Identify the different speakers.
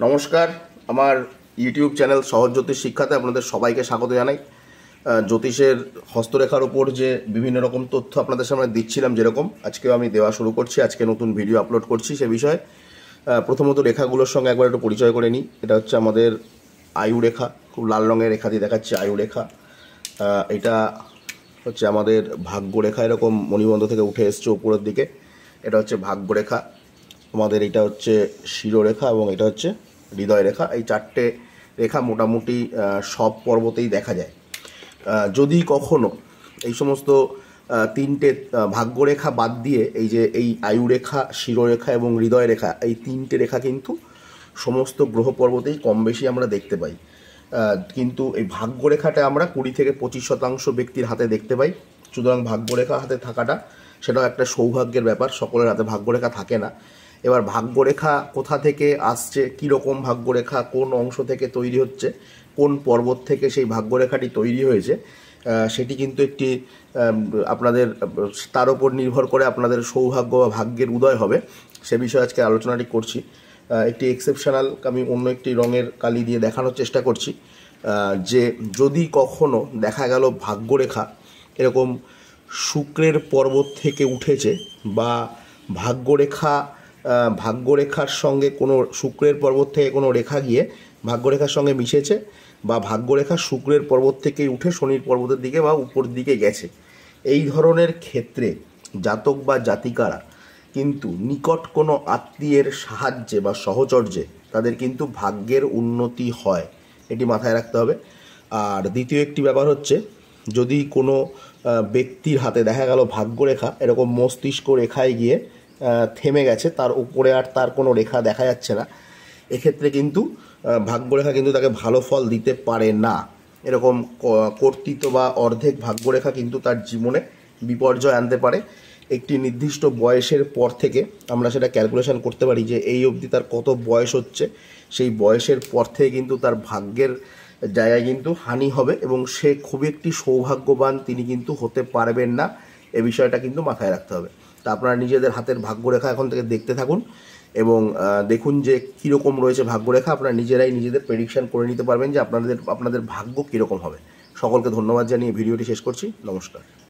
Speaker 1: নমস্কার, আমার YouTube channel সহজ জ্যোতিষ শিক্ষাতে আপনাদের সবাইকে স্বাগত জানাই। জ্যোতিষের হস্তরেখার উপর যে বিভিন্ন রকম তথ্য আপনাদের সামনে দিচ্ছিলাম, যেরকম আজকেও আমি দেওয়া শুরু করছি। আজকে নতুন ভিডিও আপলোড করছি সে বিষয়ে। প্রথমত রেখাগুলোর সঙ্গে একবার একটু পরিচয় করে নিই। এটা হচ্ছে আমাদের আয়ু রেখা, খুব লাল রঙের রেখা দিয়ে দেখাচ্ছে আয়ু রেখা। এটা হচ্ছে আমাদের ভাগ্যরেখা, এরকম মণিবন্ধ থেকে উঠে এসছে উপরের দিকে। এটা হচ্ছে ভাগ্যরেখা। আমাদের এটা হচ্ছে শিরোরেখা এবং এটা হচ্ছে হৃদয় রেখা। এই চারটে রেখা মোটামুটি সব পর্বতেই দেখা যায়। যদি কখনো এই সমস্ত তিনটে ভাগ্যরেখা বাদ দিয়ে এই আয়ুরেখা, শিরোরেখা এবং হৃদয় রেখা, এই তিনটে রেখা কিন্তু সমস্ত গ্রহ পর্বতেই কম বেশি আমরা দেখতে পাই। কিন্তু এই ভাগ্যরেখাটা আমরা 20 থেকে 25% ব্যক্তির হাতে দেখতে পাই। সুতরাং ভাগ্যরেখা হাতে থাকাটা সেটাও একটা সৌভাগ্যের ব্যাপার। সকলের হাতে ভাগ্যরেখা থাকে না। এবার ভাগ্যরেখা কোথা থেকে আসছে, কীরকম ভাগ্যরেখা, কোন অংশ থেকে তৈরি হচ্ছে, কোন পর্বত থেকে সেই ভাগ্যরেখাটি তৈরি হয়েছে, সেটি কিন্তু একটি আপনাদের তার উপর নির্ভর করে আপনাদের সৌভাগ্য বা ভাগ্যের উদয় হবে। সে বিষয়ে আজকে আলোচনাটি করছি। একটি এক্সেপশনাল আমি অন্য একটি রঙের কালি দিয়ে দেখানোর চেষ্টা করছি যে যদি কখনো দেখা গেল ভাগ্যরেখা এরকম শুক্রের পর্বত থেকে উঠেছে, বা ভাগ্যরেখার সঙ্গে কোনো শুক্রের পর্বত থেকে কোনো রেখা গিয়ে ভাগ্যরেখার সঙ্গে মিশেছে, বা ভাগ্যরেখা শুক্রের পর্বত থেকে উঠে শনির পর্বতের দিকে বা উপর দিকে গেছে, এই ধরনের ক্ষেত্রে জাতক বা জাতিকারা কিন্তু নিকট কোনো আত্মীয়ের সাহায্যে বা সহচর্যে তাদের কিন্তু ভাগ্যের উন্নতি হয়, এটি মাথায় রাখতে হবে। আর দ্বিতীয় একটি ব্যাপার হচ্ছে, যদি কোনো ব্যক্তির হাতে দেখা গেল ভাগ্যরেখা এরকম মস্তিষ্ক রেখায় গিয়ে থেমে গেছে, তার উপরে আর তার কোনো রেখা দেখা যাচ্ছে না, এক্ষেত্রে কিন্তু ভাগ্যরেখা কিন্তু তাকে ভালো ফল দিতে পারে না। এরকম কর্তৃত্ব বা অর্ধেক ভাগ্যরেখা কিন্তু তার জীবনে বিপর্যয় আনতে পারে। একটি নির্দিষ্ট বয়সের পর থেকে আমরা সেটা ক্যালকুলেশন করতে পারি যে এই অবধি তার কত বয়স হচ্ছে। সেই বয়সের পর থেকে কিন্তু তার ভাগ্যের জায়গায় কিন্তু হানি হবে এবং সে খুবই একটি সৌভাগ্যবান তিনি কিন্তু হতে পারবেন না। এ বিষয়টা কিন্তু মাথায় রাখতে হবে। তা আপনারা নিজেদের হাতের ভাগ্যরেখা এখন থেকে দেখতে থাকুন এবং দেখুন যে কীরকম রয়েছে ভাগ্যরেখা। আপনারা নিজেরাই নিজেদের প্রেডিকশান করে নিতে পারবেন যে আপনাদের ভাগ্য কীরকম হবে। সকলকে ধন্যবাদ জানিয়ে ভিডিওটি শেষ করছি। নমস্কার।